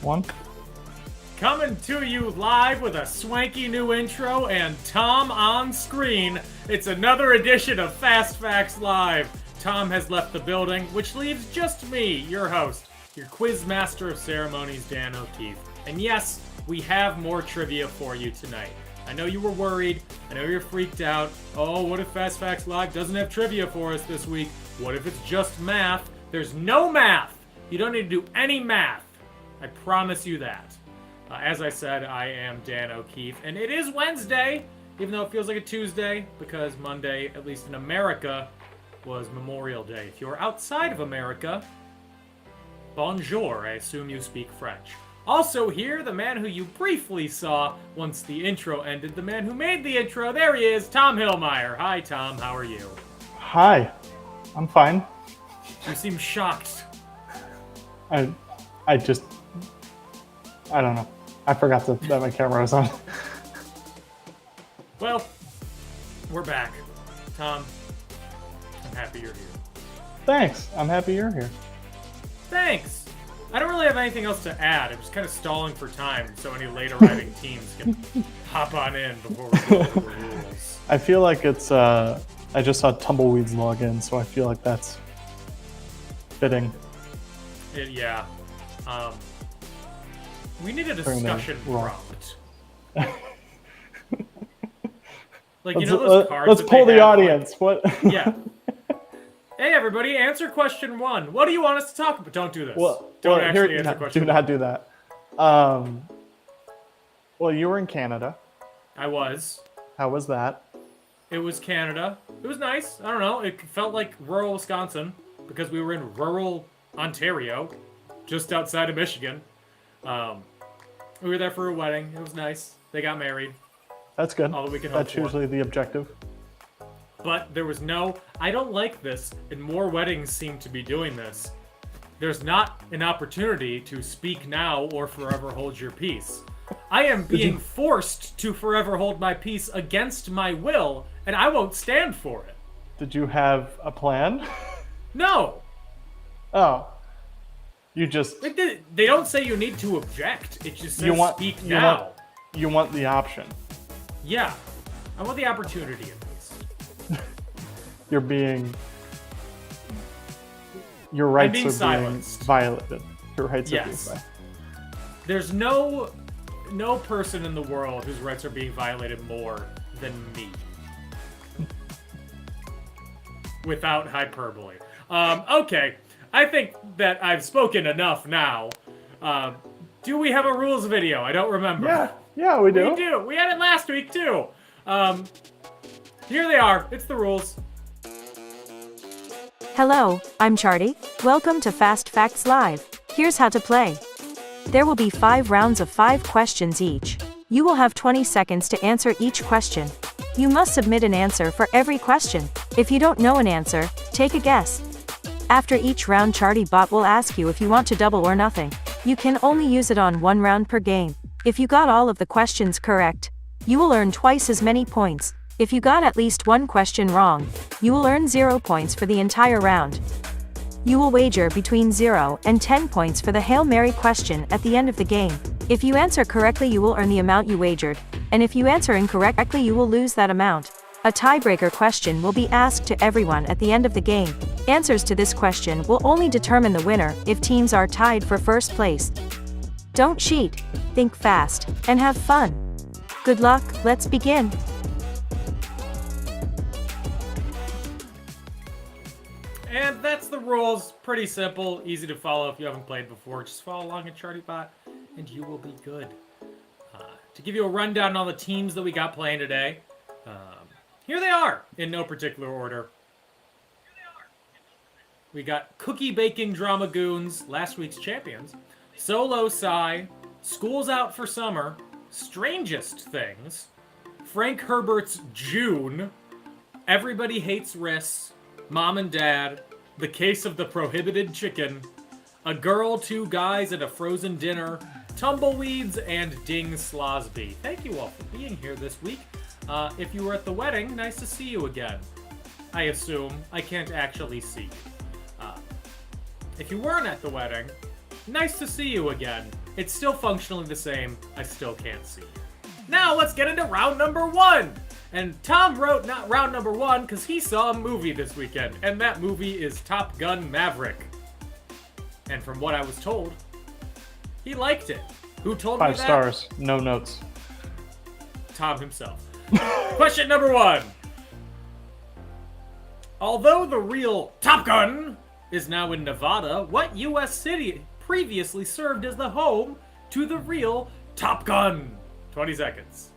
One. Coming to you live with a swanky new intro and Tom on screen, it's another edition of Fast Facts Live. Tom has left the building, which leaves just me, your host, your quiz master of ceremonies, Dan O'Keefe. And yes, we have more trivia for you tonight. I know you were worried. I know you're freaked out. Oh, what if Fast Facts Live doesn't have trivia for us this week? What if it's just math? There's no math. You don't need to do any math. I promise you that. As I said, I am Dan O'Keefe, and it is Wednesday, even though it feels like a Tuesday, because Monday, at least in America, was Memorial Day. If you're outside of America, bonjour, I assume you speak French. Also here, the man who you briefly saw once the intro ended, the man who made the intro, there he is, Tom Hillmeyer. Hi, Tom, how are you? Hi, I'm fine. You seem shocked. I don't know. I forgot that my camera was on. Well, we're back. Tom, I'm happy you're here. Thanks. I'm happy you're here. Thanks. I don't really have anything else to add. I'm just kind of stalling for time so any late arriving teams can hop on in before we go over the rules. I feel like it's, I just saw Tumbleweeds log in, so I feel like that's fitting. Yeah. We need a discussion prompt. Like, you know those cards let's that pull they the have, audience. Like, what? Yeah. Hey, everybody, answer question 1. What do you want us to talk about? Don't do this. Don't actually answer question 1. Do not do that. Well, you were in Canada. I was. How was that? It was Canada. It was nice. I don't know. It felt like rural Wisconsin because we were in rural Ontario, just outside of Michigan. We were there for a wedding. It was nice. They got married. That's good. All that we can hope That's for. usually the objective. But there was no... I don't like this, and more weddings seem to be doing this. There's not an opportunity to speak now or forever hold your peace. I am being forced to forever hold my peace against my will, and I won't stand for it. Did you have a plan? No! Oh. You just... They don't say you need to object. It just says speak now. You want the option. Yeah. I want the opportunity at least. Your rights being are silenced. being violated. Your rights are being Yes. violated. There's no person in the world whose rights are being violated more than me. Without hyperbole. Okay. I think that I've spoken enough now. Do we have a rules video? I don't remember. Yeah, we do. We do. We had it last week, too. Here they are. It's the rules. Hello, I'm Charty. Welcome to Fast Facts Live. Here's how to play. There will be 5 rounds of 5 questions each. You will have 20 seconds to answer each question. You must submit an answer for every question. If you don't know an answer, take a guess. After each round, Charty Bot will ask you if you want to double or nothing. You can only use it on 1 round per game. If you got all of the questions correct, you will earn twice as many points. If you got at least 1 question wrong, you will earn 0 points for the entire round. You will wager between 0 and 10 points for the Hail Mary question at the end of the game. If you answer correctly, you will earn the amount you wagered, and if you answer incorrectly, you will lose that amount. A tiebreaker question will be asked to everyone at the end of the game. Answers to this question will only determine the winner if teams are tied for first place. Don't cheat, think fast, and have fun. Good luck, let's begin. And that's the rules. Pretty simple, easy to follow if you haven't played before. Just follow along at ChartyBot, and you will be good. To give you a rundown on all the teams that we got playing today, here they are, in no particular order. We got Cookie Baking Drama Goons, last week's champions, Solo Psy, School's Out for Summer, Strangest Things, Frank Herbert's June, Everybody Hates Riss, Mom and Dad, The Case of the Prohibited Chicken, A Girl, 2 Guys at a Frozen Dinner, Tumbleweeds, and Ding Slosby. Thank you all for being here this week. If you were at the wedding, nice to see you again. I assume. I can't actually see you. If you weren't at the wedding, nice to see you again. It's still functionally the same. I still can't see. Now let's get into round number 1. And Tom wrote not round number 1 because he saw a movie this weekend, and that movie is Top Gun Maverick. And from what I was told, he liked it. Who told me that? 5 stars, no notes. Tom himself. Question number 1. Although the real Top Gun is now in Nevada, what U.S. city previously served as the home to the real Top Gun? 20 seconds.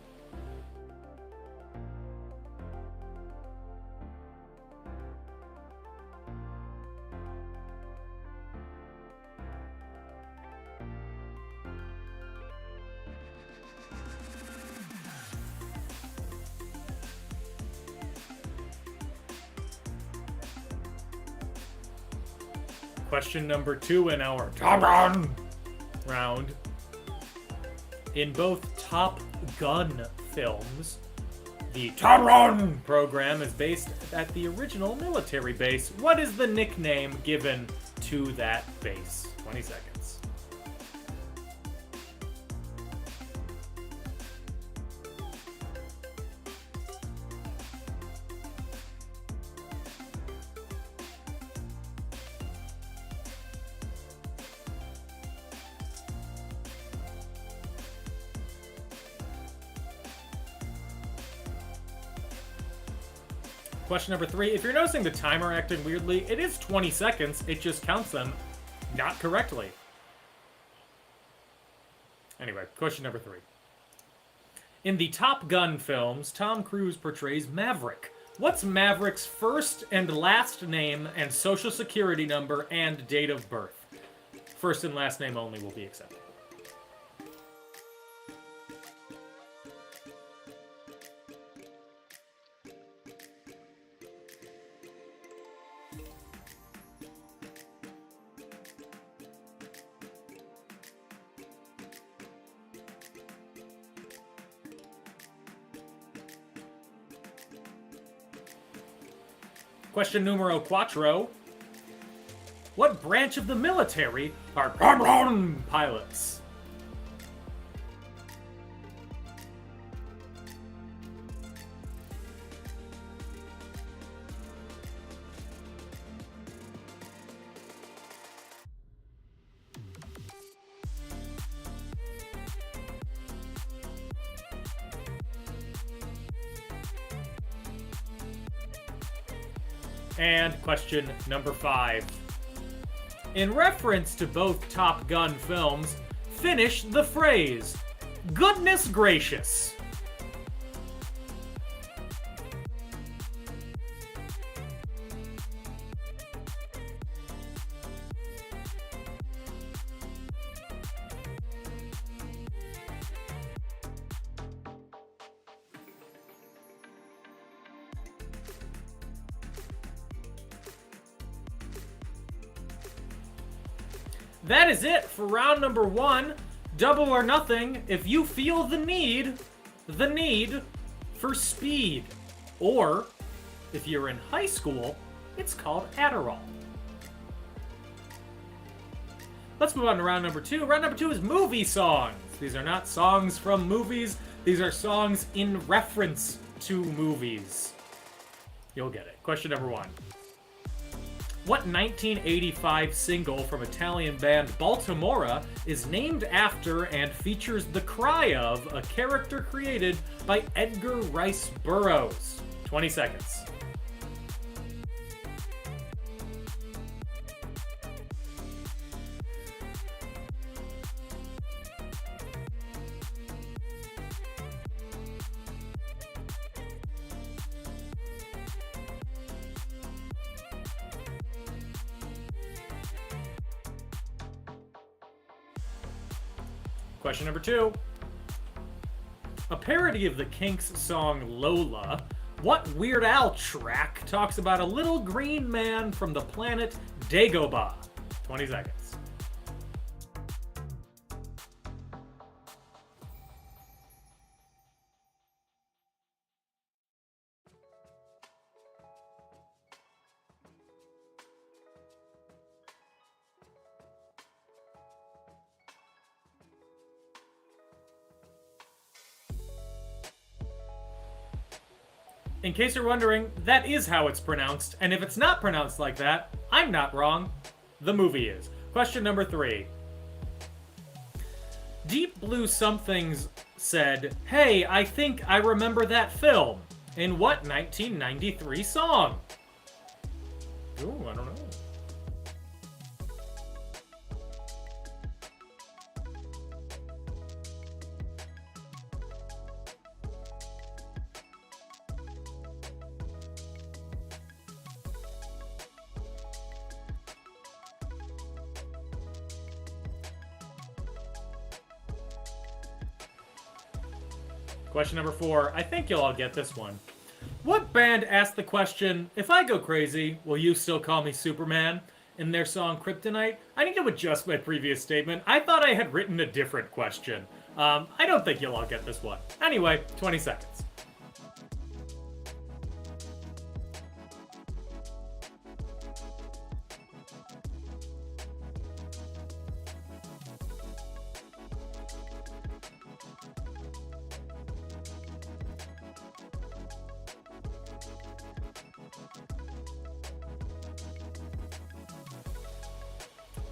Question number 2 in our Top Gun round. In both Top Gun films, the Top Gun program is based at the original military base. What is the nickname given to that base? 20 seconds. Question number 3. If you're noticing the timer acting weirdly, it is 20 seconds. It just counts them not correctly. Anyway, question number 3. In the Top Gun films, Tom Cruise portrays Maverick. What's Maverick's first and last name and social security number and date of birth? First and last name only will be accepted. Question numero 4. What branch of the military are pilots? And question number 5. In reference to both Top Gun films, finish the phrase, goodness gracious. That is it for round number 1. Double or nothing if you feel the need for speed. Or, if you're in high school, it's called Adderall. Let's move on to round number 2. Round number 2 is movie songs. These are not songs from movies. These are songs in reference to movies. You'll get it. Question number 1. What 1985 single from Italian band Baltimora is named after and features the cry of a character created by Edgar Rice Burroughs? 20 seconds. Question number 2. A parody of the Kinks' song Lola, what Weird Al track talks about a little green man from the planet Dagobah? 20 seconds. In case you're wondering, that is how it's pronounced, and if it's not pronounced like that, I'm not wrong. The movie is. Question number 3. Deep Blue Somethings said, "Hey, I think I remember that film." In what 1993 song? Ooh, I don't know. Question number 4. I think you'll all get this one. What band asked the question, "If I go crazy, will you still call me Superman?" in their song Kryptonite? I need to adjust my previous statement. I thought I had written a different question. I don't think you'll all get this one. Anyway, 20 seconds.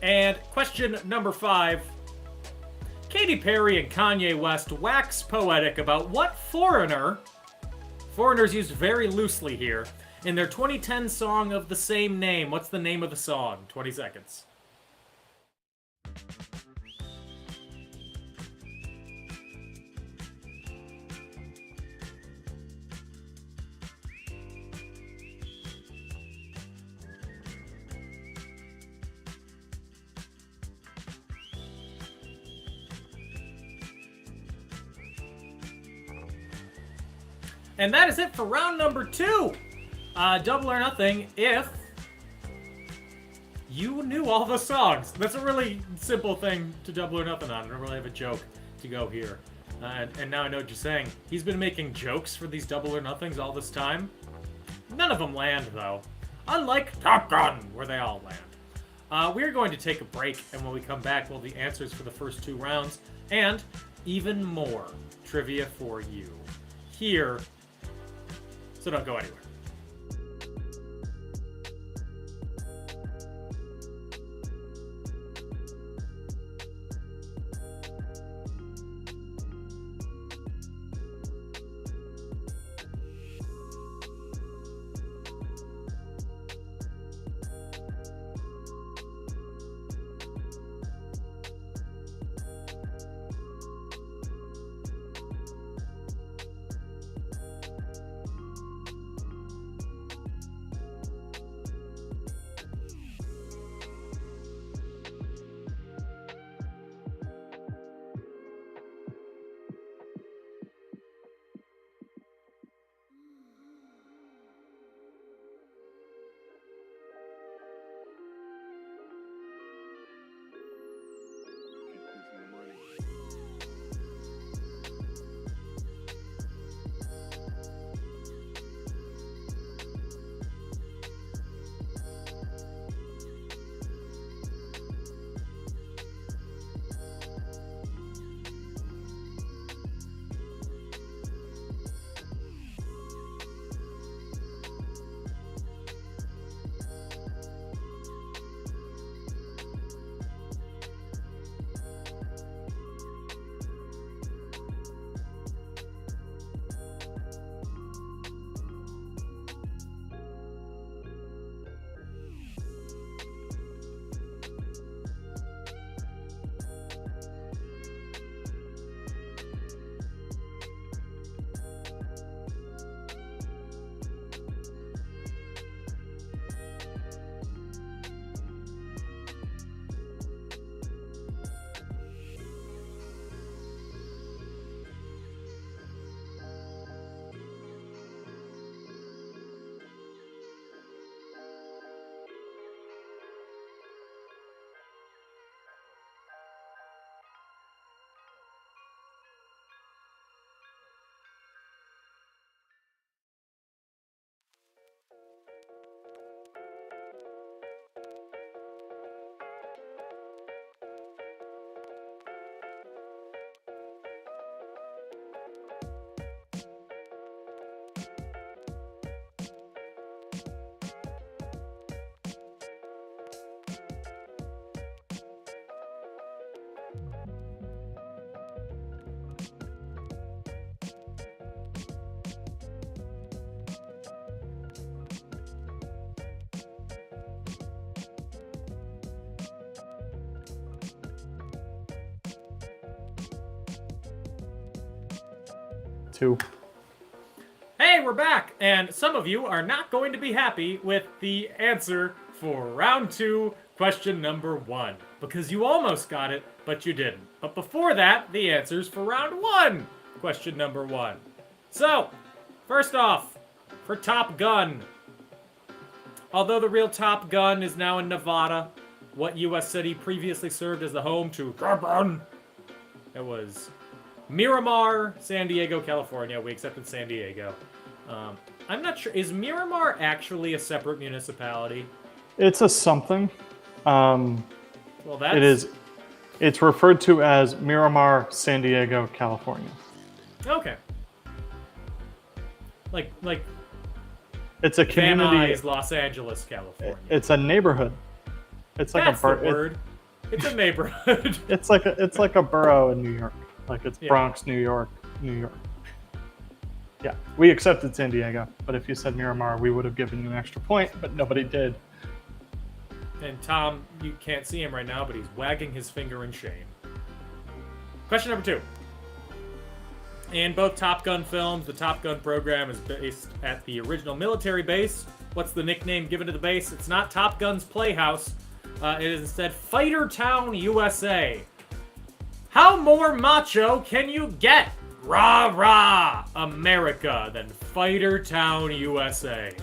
And question number 5. Katy Perry and Kanye West wax poetic about what foreigner, foreigners used very loosely here, in their 2010 song of the same name. What's the name of the song? 20 seconds. And that is it for round number 2. Double or nothing if you knew all the songs. That's a really simple thing to double or nothing on. I don't really have a joke to go here. And now I know what you're saying. He's been making jokes for these double or nothings all this time. None of them land, though. Unlike Top Gun, where they all land. We're going to take a break, and when we come back, we'll have the answers for the first 2 rounds, and even more trivia for you. Here, so don't go anywhere. 2. Hey, we're back! And some of you are not going to be happy with the answer for round 2, question number 1. Because you almost got it, but you didn't. But before that, the answers for round 1, question number 1. So, first off, for Top Gun. Although the real Top Gun is now in Nevada, what U.S. city previously served as the home to Top Gun? It was Miramar, San Diego, California. We accepted San Diego. I'm not sure. Is Miramar actually a separate municipality? It's a something. Well, that's... It is. It's referred to as Miramar, San Diego, California. Okay. Like It's a Van community. Nuys, Los Angeles, California. It's a neighborhood. It's like That's a the word. It's a neighborhood. It's like a borough in New York. Like it's Yeah. Bronx, New York, New York. Yeah, we accepted San Diego, but if you said Miramar, we would have given you an extra point, but nobody did. And Tom, you can't see him right now, but he's wagging his finger in shame. Question number 2. In both Top Gun films, the Top Gun program is based at the original military base. What's the nickname given to the base? It's not Top Gun's Playhouse. It is instead Fighter Town, USA. How more macho can you get? Rah, rah, America, than Fighter Town, USA.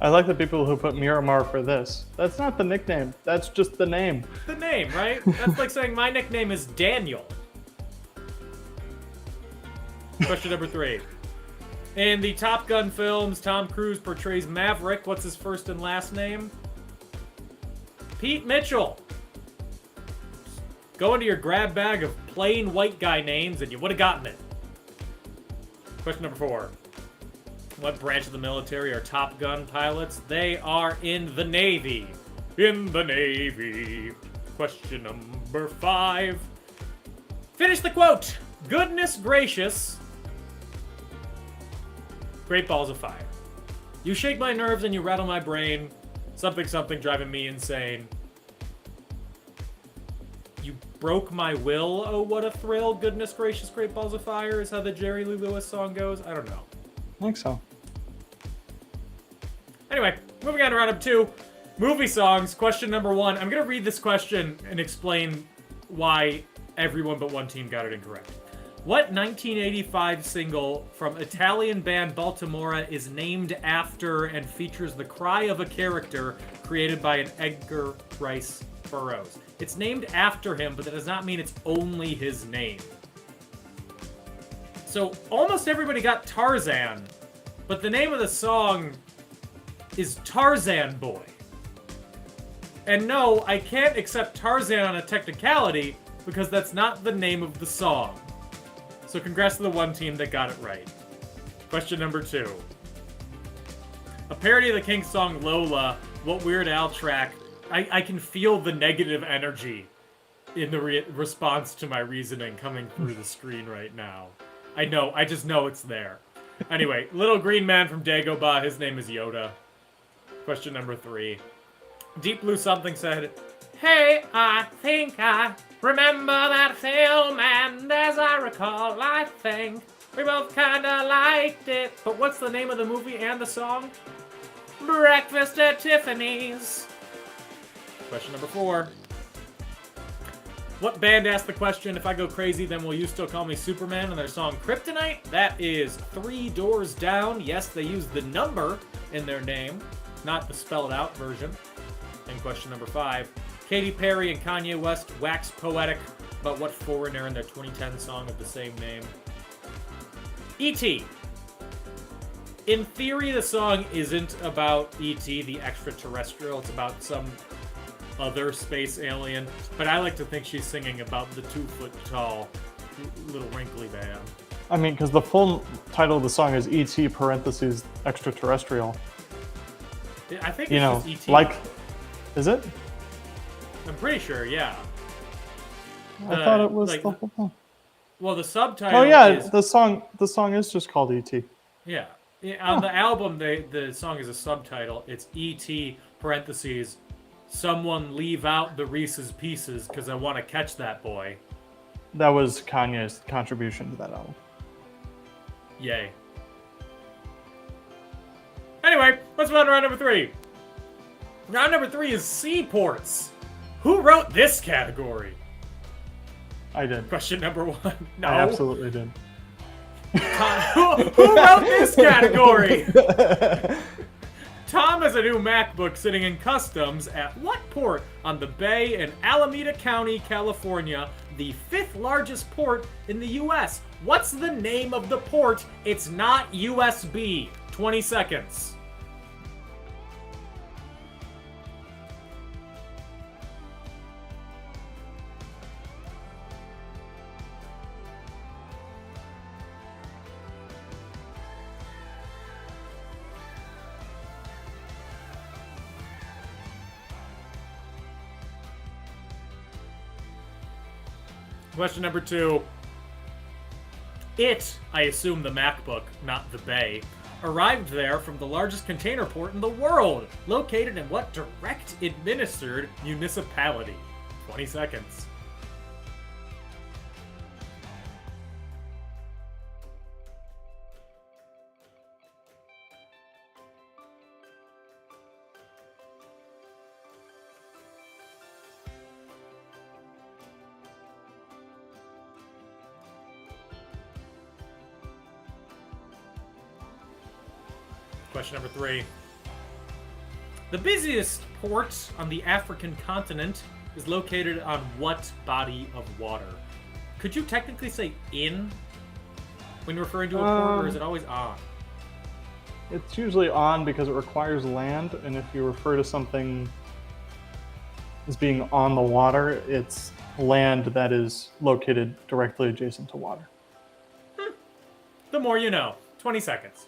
I like the people who put Miramar for this. That's not the nickname. That's just the name. The name, right? That's like saying my nickname is Daniel. Question number 3. In the Top Gun films, Tom Cruise portrays Maverick. What's his first and last name? Pete Mitchell. Go into your grab bag of plain white guy names and you would have gotten it. Question number 4. What branch of the military are Top Gun pilots? They are in the Navy. In the Navy. Question number 5. Finish the quote. Goodness gracious. Great balls of fire. You shake my nerves and you rattle my brain. Something, something driving me insane. You broke my will, oh what a thrill. Goodness gracious, great balls of fire is how the Jerry Lee Lewis song goes. I don't know. I think so. Anyway, moving on to round up 2. Movie songs, question number 1. I'm going to read this question and explain why everyone but one team got it incorrect. What 1985 single from Italian band Baltimora is named after and features the cry of a character created by an Edgar Rice Burroughs? It's named after him, but that does not mean it's only his name. So almost everybody got Tarzan, but the name of the song is Tarzan Boy. And no, I can't accept Tarzan on a technicality because that's not the name of the song. So congrats to the one team that got it right. Question number 2. A parody of the Kinks song Lola, what Weird Al track? I can feel the negative energy in the response to my reasoning coming through the screen right now. I just know it's there. Anyway, Little Green Man from Dagobah, his name is Yoda. Question number 3. Deep Blue Something said, hey, I think I remember that film, and as I recall, I think we both kinda liked it. But what's the name of the movie and the song? Breakfast at Tiffany's. Question number 4. What band asked the question, if I go crazy, then will you still call me Superman, and their song Kryptonite? That is 3 Doors Down. Yes, they use the number in their name, not the spelled out version. And question number 5. Katy Perry and Kanye West wax poetic about what foreigner in their 2010 song of the same name? E.T. In theory, the song isn't about E.T., the extraterrestrial. It's about some other space alien. But I like to think she's singing about the 2-foot-tall little wrinkly man. I mean, because the full title of the song is E.T. parentheses extraterrestrial. I think You it's know, just E.T. like, is it? I'm pretty sure, yeah. I thought it was the whole thing. Well, the subtitle Oh yeah, is... the song is just called E.T. Yeah. On the album, the song is a subtitle. It's E.T. parentheses, someone leave out the Reese's Pieces because I want to catch that boy. That was Kanye's contribution to that album. Yay. Anyway, let's move on to round number 3. Round number 3 is seaports. Who wrote this category? I did. Question number 1. No. I absolutely did. Who wrote this category? Tom has a new MacBook sitting in customs at what port on the bay in Alameda County, California, the 5th largest port in the U.S.? What's the name of the port? It's not USB. 20 seconds. Question number 2. It, I assume the MacBook, not the Bay, arrived there from the largest container port in the world, located in what direct administered municipality? 20 seconds. Question number 3. The busiest port on the African continent is located on what body of water? Could you technically say in when referring to a port, or is it always on? It's usually on because it requires land, and if you refer to something as being on the water, it's land that is located directly adjacent to water. The more you know. 20 seconds.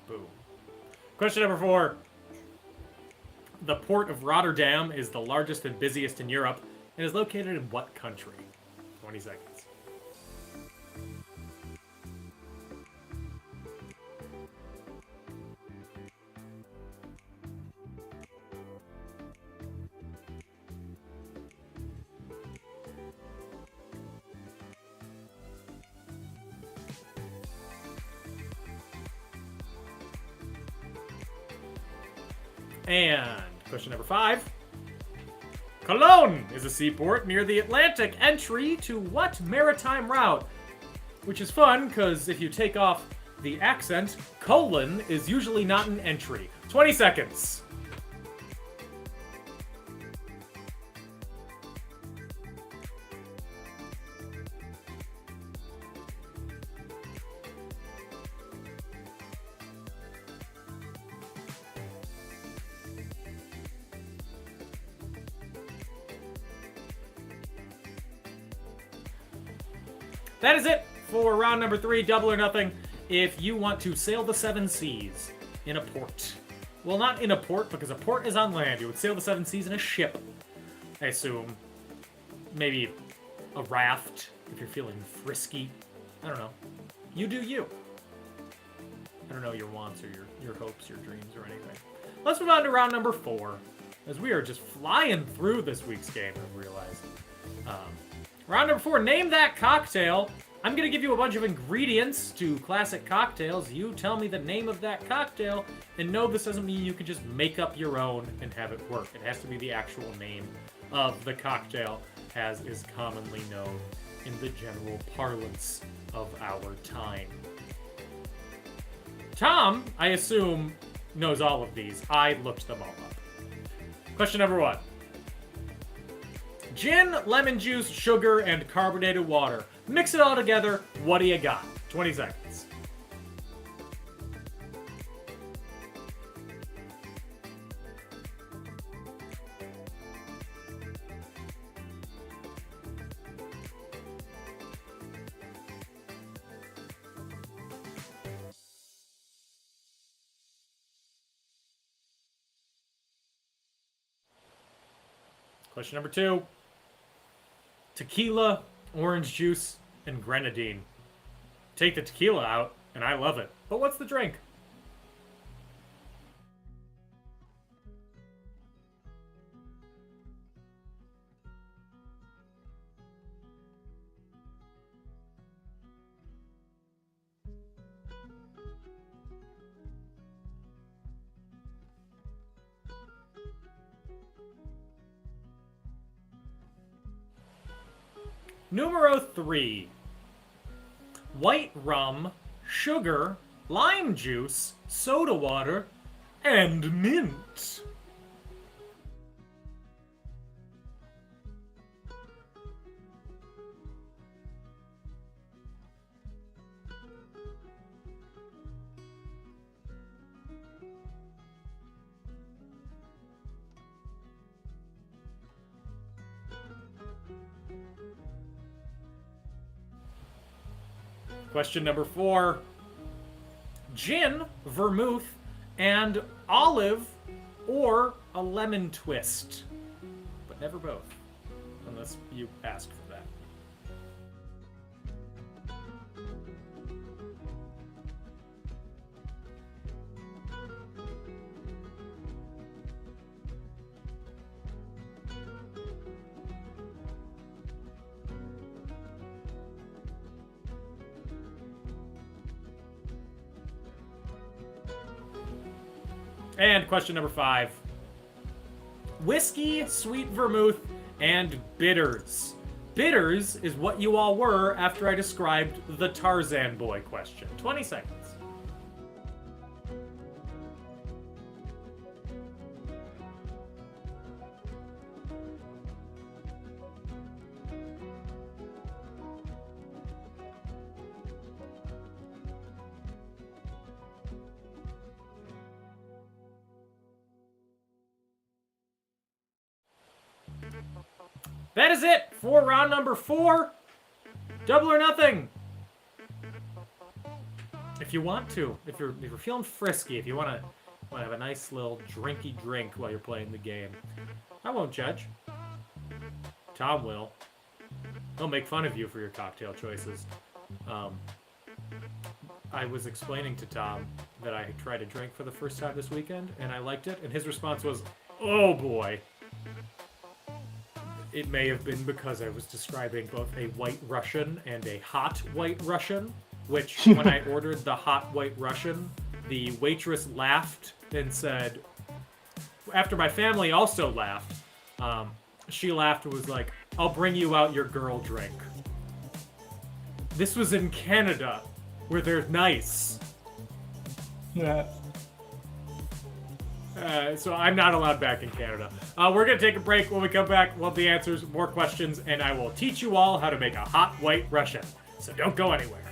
Boom. Question number 4. The port of Rotterdam is the largest and busiest in Europe and is located in what country? 20 seconds. And question number 5. Cologne is a seaport near the Atlantic entry to what maritime route? Which is fun, because if you take off the accent, colon is usually not an entry. 20 seconds. That is it for round number 3, double or nothing. If you want to sail the 7 seas in a port. Well, not in a port, because a port is on land. You would sail the 7 seas in a ship, I assume. Maybe a raft, if you're feeling frisky. I don't know. You do you. I don't know your wants or your hopes, your dreams, or anything. Let's move on to round number 4, as we are just flying through this week's game, I've realized. Round number 4, name that cocktail. I'm going to give you a bunch of ingredients to classic cocktails. You tell me the name of that cocktail, and no, this doesn't mean you can just make up your own and have it work. It has to be the actual name of the cocktail, as is commonly known in the general parlance of our time. Tom, I assume, knows all of these. I looked them all up. Question number 1. Gin, lemon juice, sugar, and carbonated water. Mix it all together. What do you got? 20 seconds. Question number 2. Tequila, orange juice, and grenadine. Take the tequila out, and I love it. But what's the drink? Numero 3. White rum, sugar, lime juice, soda water, and mint. Question number 4. Gin, vermouth, and olive, or a lemon twist. But never both. Unless you ask for that. And question number 5. Whiskey, sweet vermouth, and bitters. Bitters is what you all were after I described the Tarzan boy question. 20 seconds. That is it for round number 4. Double or nothing. If you want to, if you're feeling frisky, if you want to have a nice little drinky drink while you're playing the game, I won't judge. Tom will. He'll make fun of you for your cocktail choices. I was explaining to Tom that I tried a drink for the first time this weekend, and I liked it, and his response was, "Oh boy." It may have been because I was describing both a white Russian and a hot white Russian, which when I ordered the hot white Russian, the waitress laughed and said, after my family also laughed, she laughed and was like, "I'll bring you out your girl drink." This was in Canada, where they're nice. Yeah. So I'm not allowed back in Canada. We're going to take a break. When we come back, we'll have the answers, more questions, and I will teach you all how to make a hot white Russian. So don't go anywhere.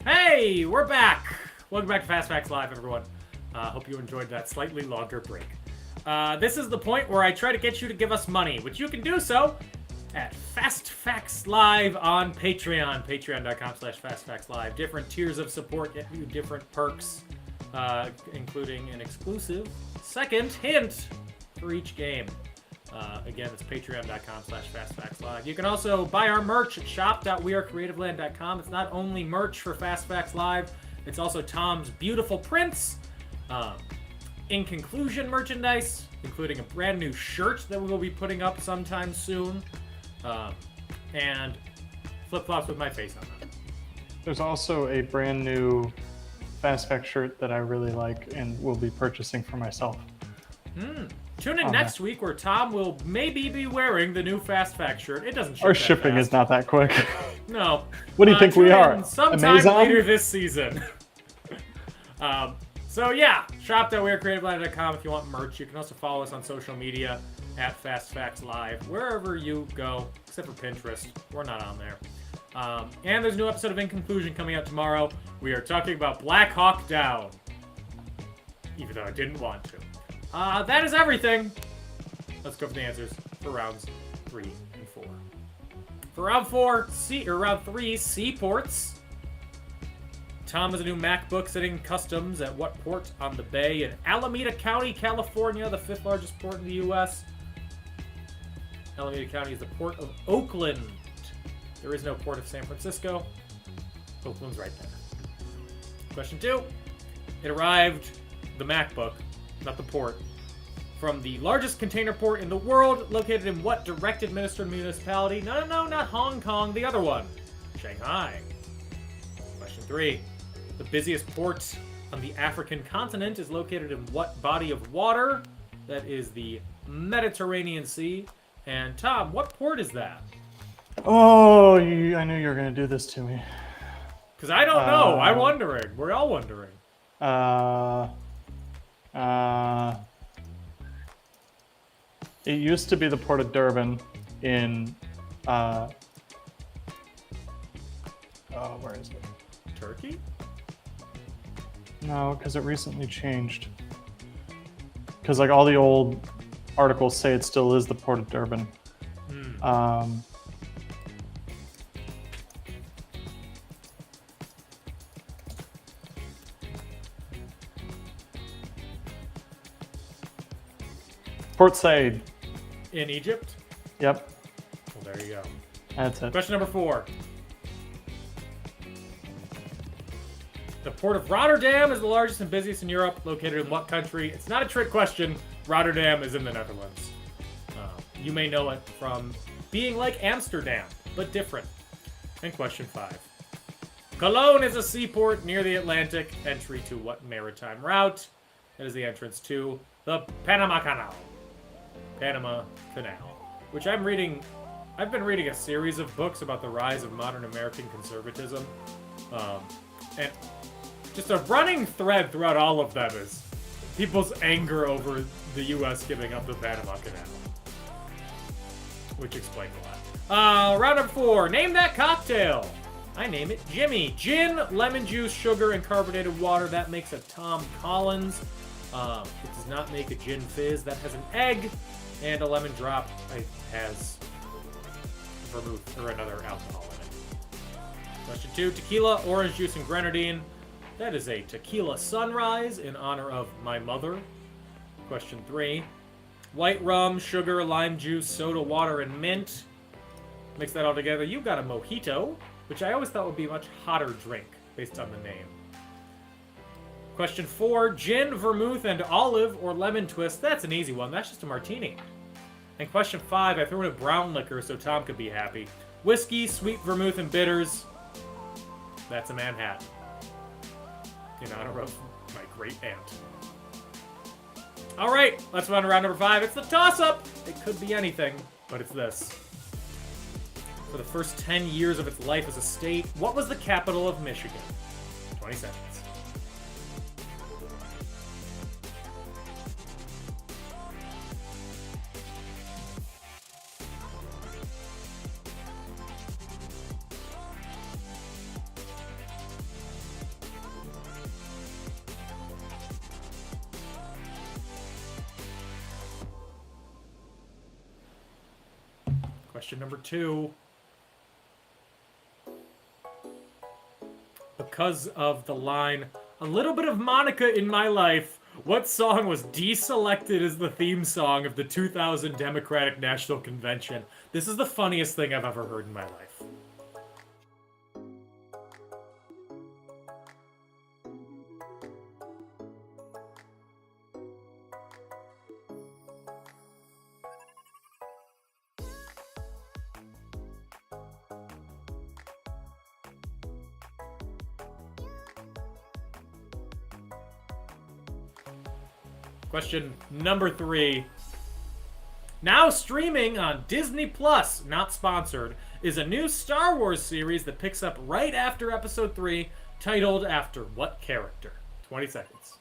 Hey, we're back! Welcome back to Fast Facts Live, everyone. Hope you enjoyed that slightly longer break. This is the point where I try to get you to give us money, which you can do so at Fast Facts Live on Patreon. Patreon.com/FastFactsLive. Different tiers of support get you different perks, including an exclusive second hint for each game. Again, it's patreon.com/FastFactsLive. You can also buy our merch at shop.wearecreativeland.com. It's not only merch for Fast Facts Live, it's also Tom's beautiful prints, in conclusion merchandise, including a brand new shirt that we will be putting up sometime soon, and flip-flops with my face on them. There's also a brand new Fast Fact shirt that I really like and will be purchasing for myself. Tune in next week where Tom will maybe be wearing the new Fast Fact shirt. It doesn't ship Our that shipping fast. is not that quick. No. What do you think we tune are? in sometime Amazon? later this season. So yeah, shop.wearecreativeland.com if you want merch. You can also follow us on social media at Fast Facts Live, wherever you go, except for Pinterest. We're not on there. And there's a new episode of In Conclusion coming out tomorrow. We are talking about Black Hawk Down, even though I didn't want to. That is everything. Let's go for the answers for rounds 3 and 4. For round 3, seaports. Tom has a new MacBook sitting customs at what port on the bay in Alameda County, California, the 5th largest port in the U.S. Alameda County is the port of Oakland. There is no port of San Francisco. Oakland's right there. Question 2. It arrived, the MacBook, not the port, from the largest container port in the world, located in what direct administered municipality? No, not Hong Kong, the other one. Shanghai. Question 3. The busiest port on the African continent is located in what body of water? That is the Mediterranean Sea. And Tom, what port is that? Oh, I knew you were going to do this to me. Because I don't know. I'm wondering. We're all wondering. It used to be the port of Durban in, where is it? Turkey? No, because it recently changed. Because like all the old articles say it still is the port of Durban. Port Said. In Egypt? Yep, Well, there you go. that's it. Question number 4. The port of Rotterdam is the largest and busiest in Europe, located in what country? It's not a trick question. Rotterdam is in the Netherlands. You may know it from being like Amsterdam, but different. And question 5. Cologne is a seaport near the Atlantic. Entry to what maritime route? That is the entrance to the Panama Canal. Panama Canal. Which I've been reading a series of books about the rise of modern American conservatism. And just a running thread throughout all of them is people's anger over the U.S. giving up the Panama Canal. Which explains a lot. Round number 4. Name that cocktail. I name it Jimmy. Gin, lemon juice, sugar, and carbonated water. That makes a Tom Collins. It does not make a gin fizz. That has an egg and a lemon drop. It has vermouth or another alcohol in it. Question 2. Tequila, orange juice, and grenadine. That is a tequila sunrise in honor of my mother. Question 3. White rum, sugar, lime juice, soda, water, and mint. Mix that all together. You've got a mojito, which I always thought would be a much hotter drink based on the name. Question 4. Gin, vermouth, and olive or lemon twist. That's an easy one. That's just a martini. And question 5. I threw in a brown liquor so Tom could be happy. Whiskey, sweet vermouth, and bitters. That's a Manhattan. In honor of my great aunt. All right, let's run to round number 5. It's the toss-up. It could be anything, but it's this. For the first 10 years of its life as a state, what was the capital of Michigan? 20 seconds. Question number 2. Because of the line, a little bit of Monica in my life, what song was deselected as the theme song of the 2000 Democratic National Convention? This is the funniest thing I've ever heard in my life. Question number 3. Now streaming on Disney Plus, not sponsored, is a new Star Wars series that picks up right after Episode 3, titled after what character? 20 seconds.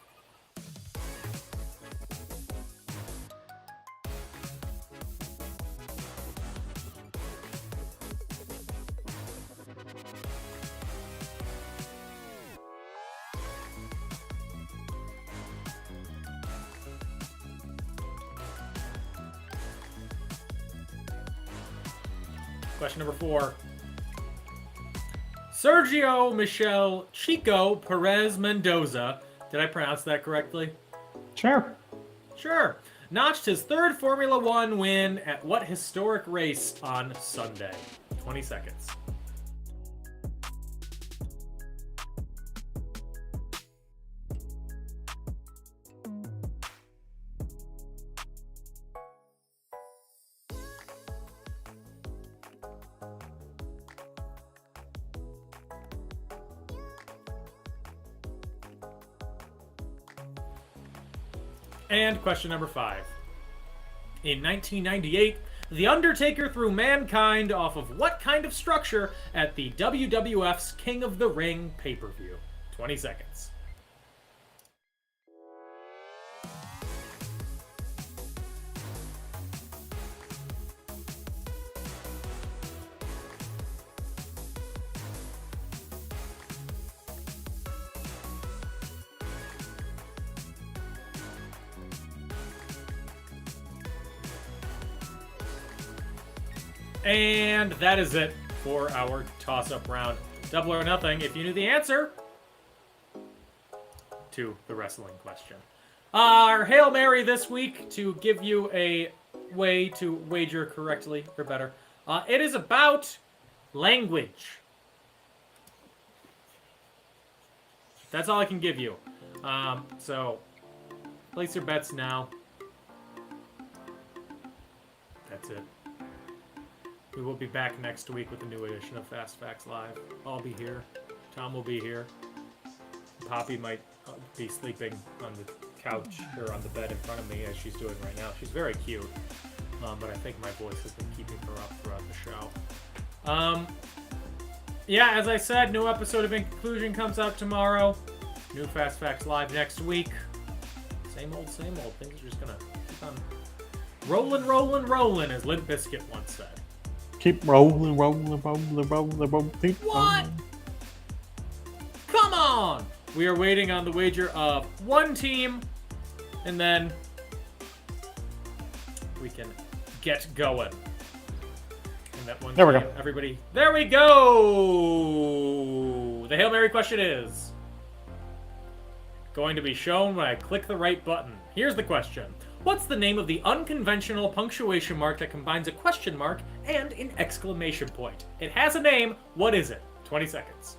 Question number 4. Sergio Michel Chico Perez Mendoza, did I pronounce that correctly? Sure. Sure. Notched his 3rd Formula One win at what historic race on Sunday? 20 seconds. And question number 5. In 1998, The Undertaker threw Mankind off of what kind of structure at the WWF's King of the Ring pay-per-view? 20 seconds. And that is it for our toss-up round. Double or nothing if you knew the answer to the wrestling question. Our Hail Mary this week, to give you a way to wager correctly, or better, it is about language. That's all I can give you. So, place your bets now. That's it. We will be back next week with a new edition of Fast Facts Live. I'll be here. Tom will be here. Poppy might be sleeping on the couch or on the bed in front of me as she's doing right now. She's very cute, but I think my voice has been keeping her up throughout the show. Yeah, as I said, new episode of In Conclusion comes out tomorrow. New Fast Facts Live next week. Same old, same old. Things are just gonna keep on rolling, as Limp Bizkit once said. Keep rolling. Keep What? rolling. Come on! We are waiting on the wager of one team, and then we can get going. And that one There we team, go. everybody. There we go! The Hail Mary question is going to be shown when I click the right button. Here's the question. What's the name of the unconventional punctuation mark that combines a question mark and an exclamation point? It has a name. What is it? 20 seconds.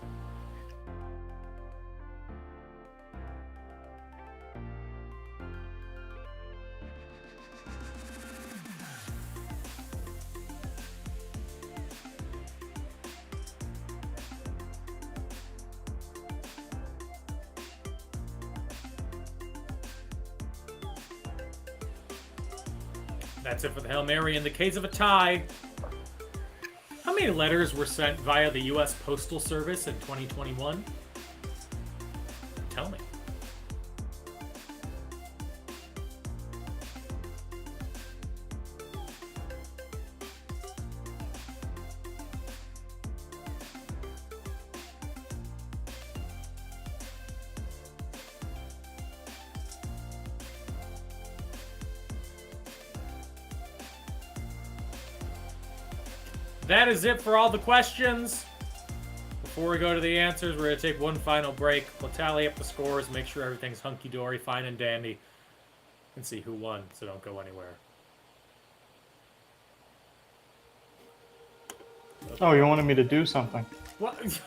That's it for the Hail Mary. In the case of a tie, how many letters were sent via the U.S. Postal Service in 2021? Tell me. that is it for all the questions. Before we go to the answers, we're going to take one final break. We'll tally up the scores, make sure everything's hunky-dory, fine and dandy, and see who won, so don't go anywhere. Oh, you wanted me to do something. What?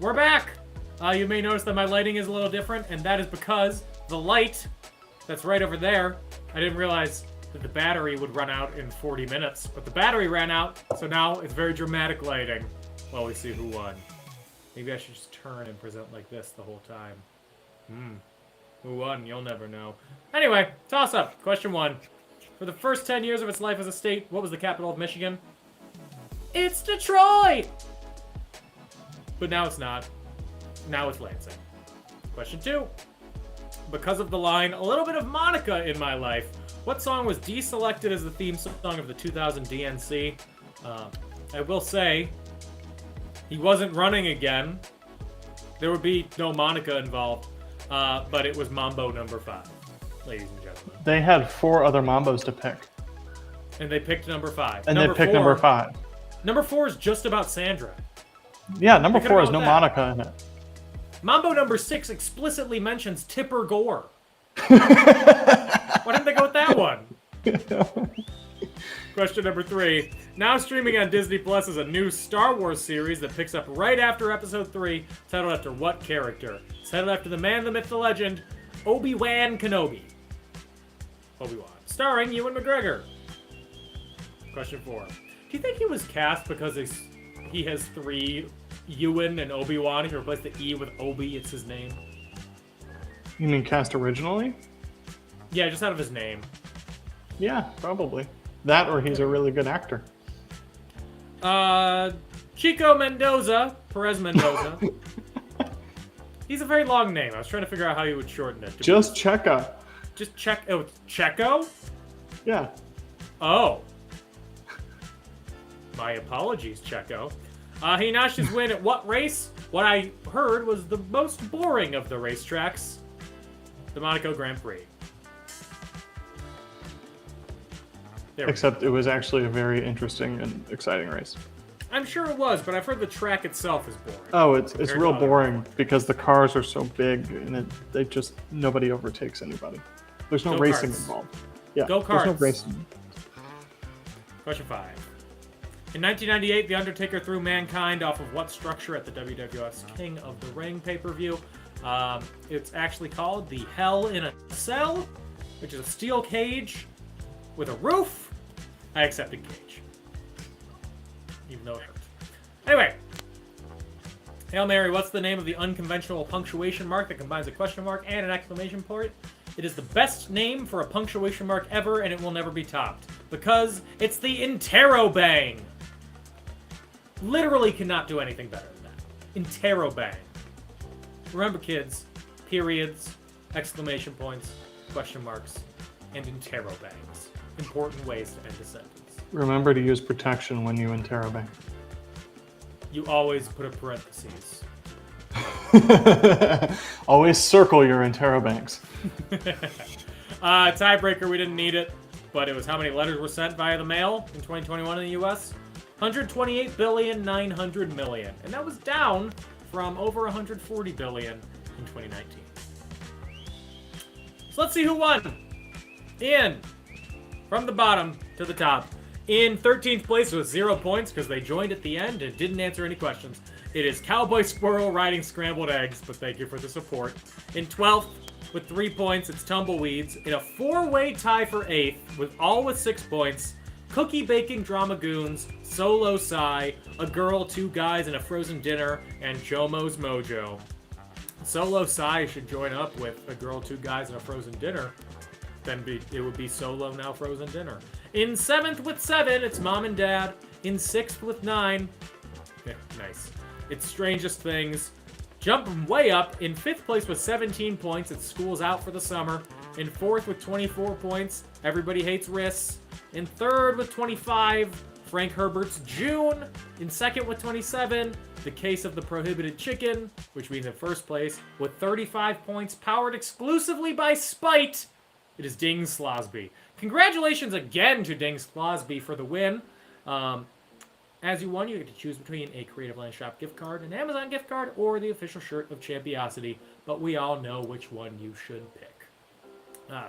We're back! You may notice that my lighting is a little different, and that is because the light that's right over there, I didn't realize that the battery would run out in 40 minutes, but the battery ran out, so now it's very dramatic lighting while we see who won. Maybe I should just turn and present like this the whole time. Who won? You'll never know. Anyway, toss-up. Question 1. For the first 10 years of its life as a state, what was the capital of Michigan? It's Detroit! But now it's not. Now it's Lansing. Question 2. Because of the line, a little bit of Monica in my life, what song was deselected as the theme song of the 2000 DNC? I will say, he wasn't running again. There would be no Monica involved, but it was Mambo number 5, ladies and gentlemen. They had 4 other Mambos to pick. And they picked number 5. And they picked number 5. Number 4 is just about Sandra. Yeah, number 4 has no Monica in it. Mambo number 6 explicitly mentions Tipper Gore. Why didn't they go with that one? Question number 3. Now streaming on Disney Plus is a new Star Wars series that picks up right after Episode 3, titled after what character? It's titled after the man, the myth, the legend, Obi-Wan Kenobi. Obi-Wan. Starring Ewan McGregor. Question 4. Do you think he was cast because he has 3 Ewan and Obi-Wan? If you replace the E with Obi, it's his name. You mean cast originally? Yeah, just out of his name. Yeah, probably. That or he's a really good actor. Chico Mendoza. Perez Mendoza. He's a very long name. I was trying to figure out how you would shorten it. Just Cheka. Just check. Oh, Checo? Yeah. Oh. My apologies, Checo. He notched his win at what race? What I heard was the most boring of the racetracks. The Monaco Grand Prix. Except it was actually a very interesting and exciting race. I'm sure it was, but I've heard the track itself is boring. Oh, it's real boring because the cars are so big and nobody overtakes anybody. There's no racing involved. Yeah, Go there's no karts. racing. Question 5. In 1998, The Undertaker threw Mankind off of what structure at the WWF's King of the Ring pay-per-view? It's actually called the Hell in a Cell, which is a steel cage with a roof. I accepted cage. Even though it hurt. Anyway. Hail Mary, what's the name of the unconventional punctuation mark that combines a question mark and an exclamation point? It is the best name for a punctuation mark ever, and it will never be topped. Because it's the Interrobang. Literally cannot do anything better than that. Interrobang. Remember, kids, periods, exclamation points, question marks, and interrobangs. Important ways to end a sentence. Remember to use protection when you interrobang. You always put a parentheses. Always circle your interrobangs. Tiebreaker, we didn't need it, but it was how many letters were sent via the mail in 2021 in the U.S.? 128,900 million. And that was down from over 140 billion in 2019. So let's see who won. From the bottom to the top. In 13th place with 0 points because they joined at the end and didn't answer any questions. It is Cowboy Squirrel riding scrambled eggs, but thank you for the support. In 12th with 3 points, it's Tumbleweeds. In a 4-way tie for 8th, with 6 points, Cookie Baking Drama Goons, Solo Psy, A Girl, 2 Guys, and a Frozen Dinner, and Jomo's Mojo. Solo Psy should join up with A Girl, 2 Guys, and a Frozen Dinner. Then it would be Solo, now Frozen Dinner. In 7th with 7, it's Mom and Dad. In 6th with 9, yeah, nice. It's Strangest Things. Jumping way up. In 5th place with 17 points, it's School's Out for the Summer. In 4th with 24 points, Everybody Hates Riss. In 3rd with 25, Frank Herbert's June. In 2nd with 27, The Case of the Prohibited Chicken, which means in 1st place, with 35 points, powered exclusively by spite, it is Ding Slosby. Congratulations again to Ding Slosby for the win. As you won, you get to choose between a Creative Land Shop gift card, an Amazon gift card, or the official shirt of Champiosity, but we all know which one you should pick.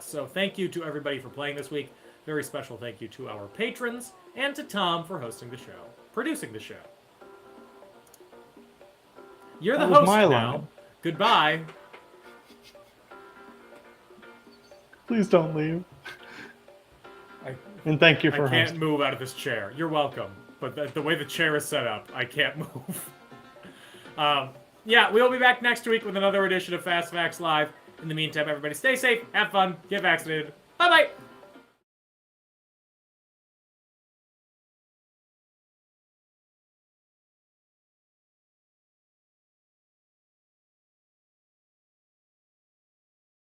So thank you to everybody for playing this week. Very special thank you to our patrons, and to Tom for hosting the show, producing the show. You're the host now. Line. Goodbye. Please don't leave. And thank you for I can't hosting. move out of this chair. You're welcome. But the way the chair is set up, I can't move. Yeah, we'll be back next week with another edition of Fast Facts Live. In the meantime, everybody stay safe, have fun, get vaccinated. Bye-bye!